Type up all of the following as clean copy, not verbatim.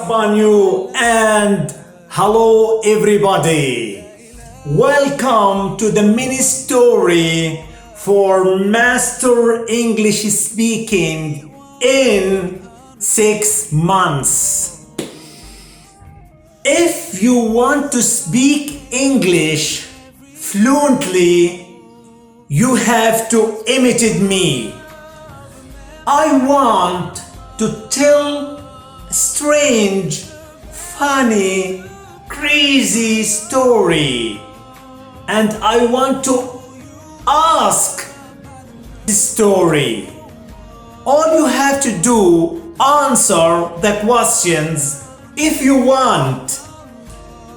up on you and hello everybody. Welcome to the mini story for master English speaking in 6 months. If you want to speak English fluently, you have to imitate me. I want to tell a strange, funny, crazy story, and I want to ask the story. All you have to do, answer the questions if you want.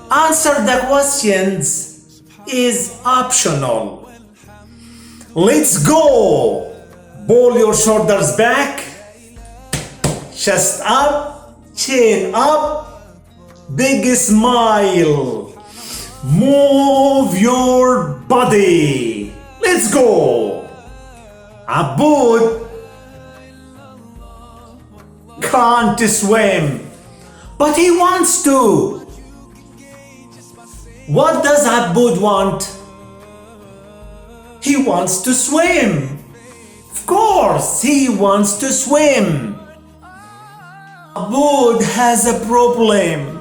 Answer the questions is optional. Let's go. Pull your shoulders back, chest up, chin up, big smile. Move your body. Let's go. Aboud can't swim, but he wants to. What does Aboud want? He wants to swim. Of course, he wants to swim. Aboud has a problem.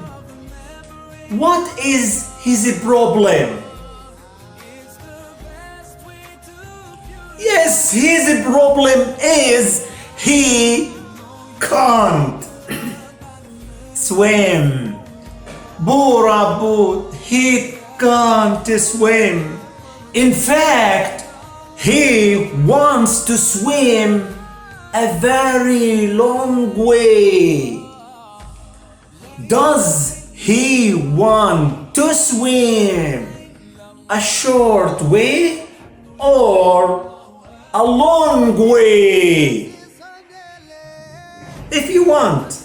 What is his problem? Yes, his problem is he can't swim. Poor Aboud, he can't swim. In fact, he wants to swim a very long way. Does he want to swim a short way or a long way? If you want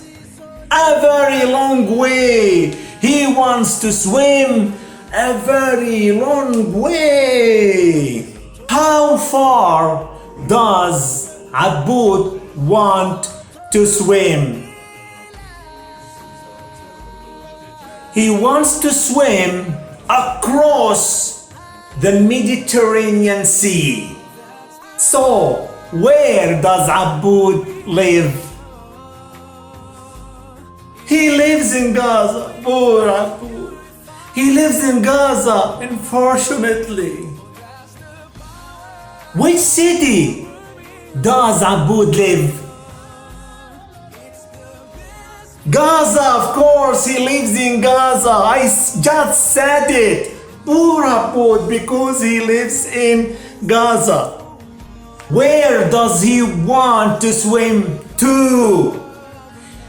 a very long way, he wants to swim a very long way. How far does Aboud want to swim? He wants to swim across the Mediterranean Sea. So, where does Aboud live? He lives in Gaza. Poor Aboud. He lives in Gaza, unfortunately. Which city does Aboud live? Gaza, of course, he lives in Gaza. I just said it. Poor Aboud, because he lives in Gaza. Where does he want to swim to?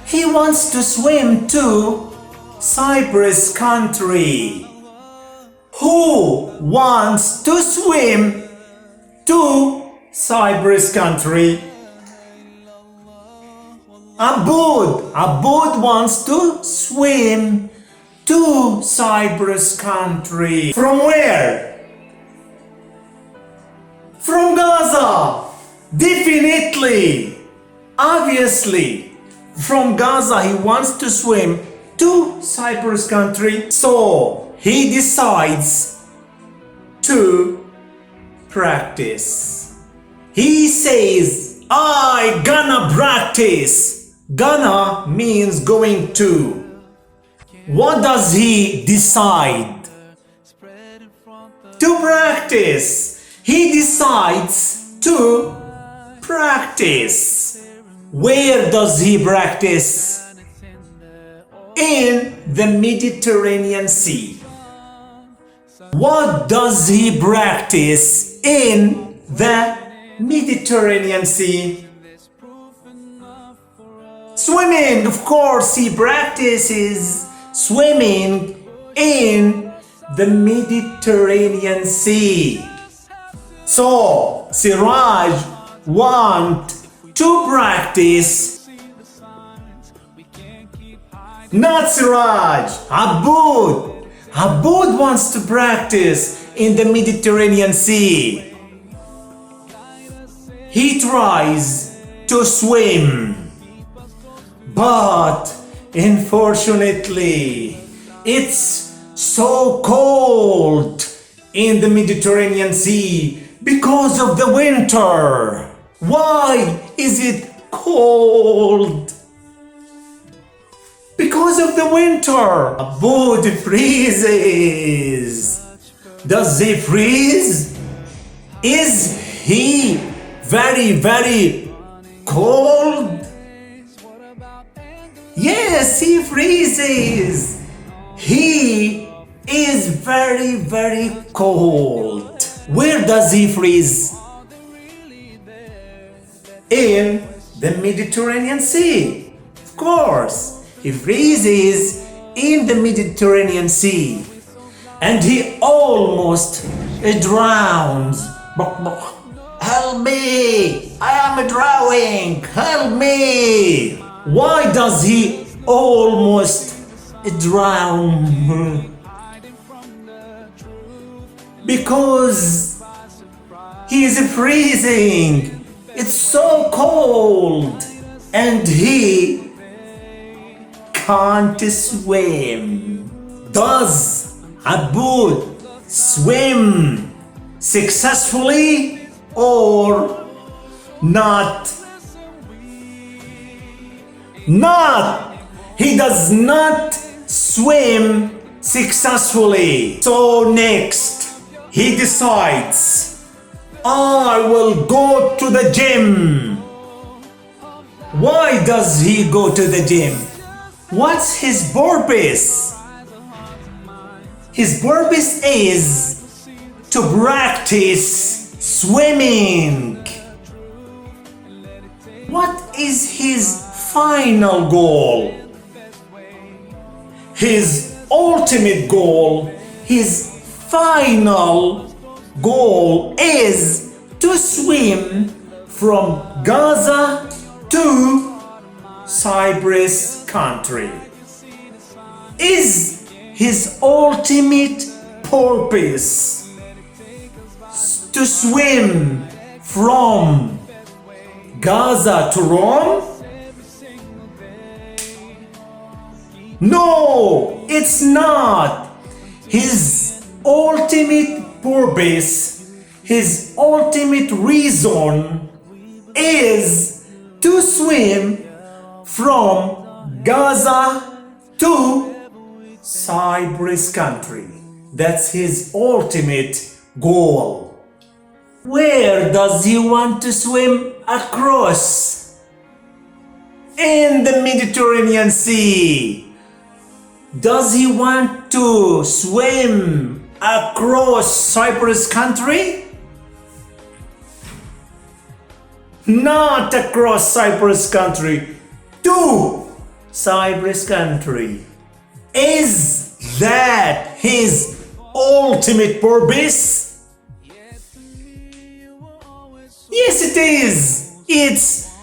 He wants to swim to Cyprus country. Who wants to swim to Cyprus country? Aboud wants to swim to Cyprus country. From where? From Gaza. Definitely. Obviously. From Gaza he wants to swim to Cyprus country. So he decides to practice. He says, I gonna practice. Gonna means going to. What does he decide? To practice. He decides to practice. Where does he practice? In the Mediterranean Sea. What does he practice in the Mediterranean Sea? Swimming, of course, he practices swimming in the Mediterranean Sea. So, Siraj wants to practice. Not Siraj, Aboud. Aboud wants to practice in the Mediterranean Sea. He tries to swim, but Unfortunately, it's so cold in the Mediterranean Sea because of the winter. Why is it cold? Because of the winter. Abud freezes. Does he freeze? Is he very cold? Yes, he freezes. He is very cold. Where does he freeze? In the Mediterranean Sea. Of course, he freezes in the Mediterranean Sea. And he almost drowns. Help me! I am drowning! Help me! Why does he almost drown? Because he is freezing. It's so cold. And he can't swim. Does Abud swim successfully or not? He does not swim successfully. So next, he decides, I will go to the gym. Why does he go to the gym? What's his purpose? His purpose is to practice swimming. What is his final goal? His ultimate goal, his final goal is to swim from Gaza to Cyprus country. Is his ultimate purpose to swim from Gaza to Rome? No, it's not. His ultimate purpose, his ultimate reason is to swim from Gaza to Cyprus country. That's his ultimate goal. Where does he want to swim across? In the Mediterranean Sea. Does he want to swim across Cyprus country? Not across Cyprus country, to Cyprus country. Is that his ultimate purpose? Yes, it is. It's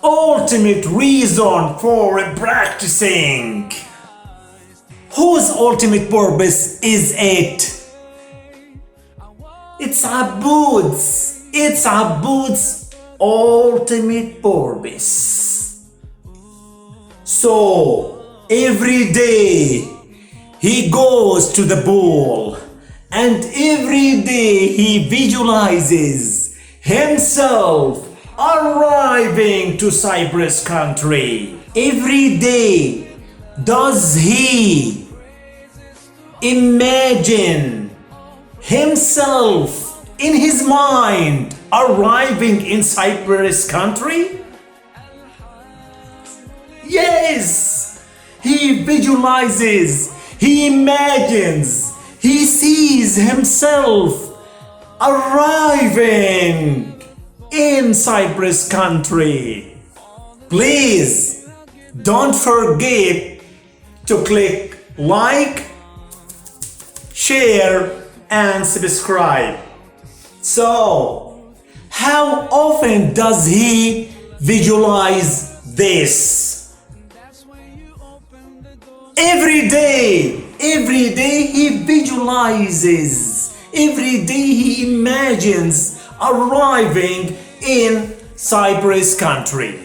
ultimate reason for practicing. Whose ultimate purpose is it? It's Abud's. It's Abud's ultimate purpose. So every day he goes to the pool, and every day he visualizes himself arriving to Cyprus country. Every day does he imagine himself in his mind arriving in Cyprus country? Yes, he visualizes, he imagines, he sees himself arriving in Cyprus country. Please don't forget to click like, share, and subscribe. So, how often does he visualize this? Every day he visualizes, every day he imagines arriving in Cyprus country.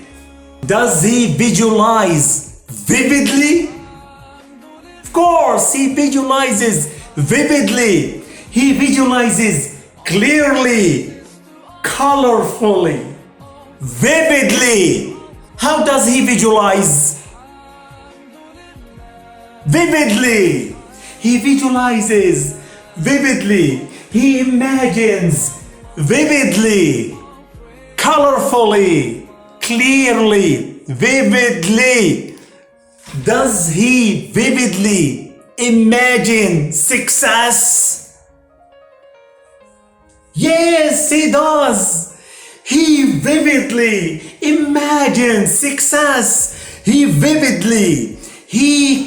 Does he visualize vividly? Of course, he visualizes vividly. He visualizes clearly, colorfully, vividly. How does he visualize? Vividly. He visualizes vividly. He imagines vividly, colorfully, clearly, vividly. Does he vividly imagine success? Yes, he does. He vividly imagines success. He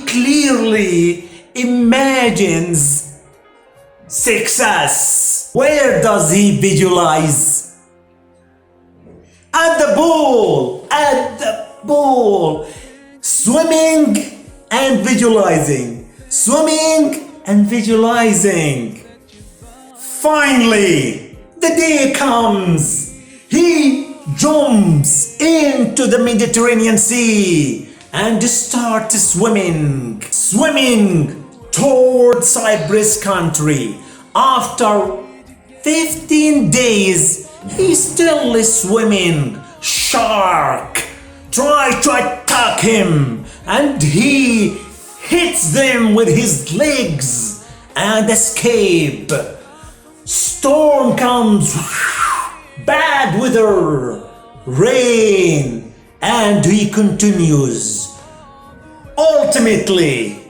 clearly imagines success. Where does he visualize? At the pool, swimming and visualizing, Finally, the day comes. He jumps into the Mediterranean Sea and starts swimming toward Cyprus country. After 15 days, he's still swimming. Shark try to attack him, and he hits them with his legs and escape. Storm comes, bad weather, rain, and he continues. Ultimately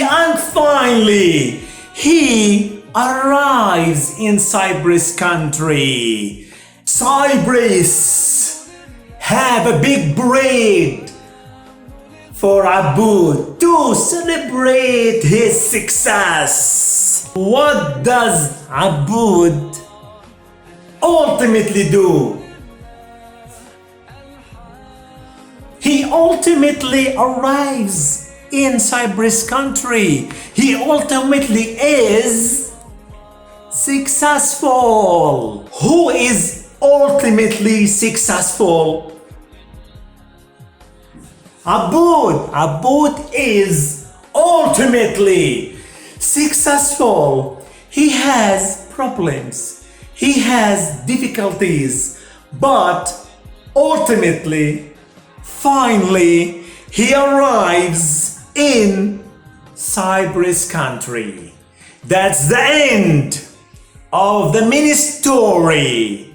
and finally, he arrives in Cyprus country. Cyprus have a big parade for Abu to celebrate his success. What does Abu ultimately do? He ultimately arrives in Cyprus country. He ultimately is successful. Who is ultimately successful? Abud is ultimately successful. He has problems. He has difficulties. But ultimately, finally, he arrives in Cyprus country. That's the end of the mini story.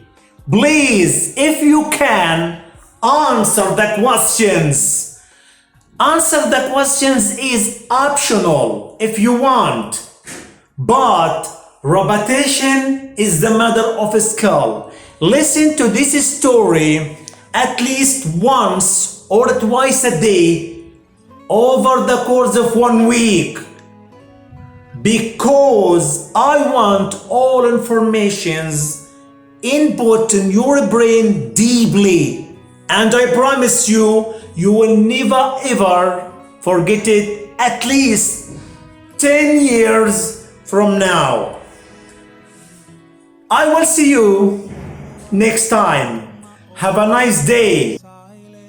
Please, if you can, answer the questions. Answer the questions is optional if you want, but repetition is the mother of skill. Listen to this story at least once or twice a day over the course of 1 week, because I want all informations input in your brain deeply, and I promise you, you will never ever forget it at least 10 years from now. I will see you next time. Have a nice day.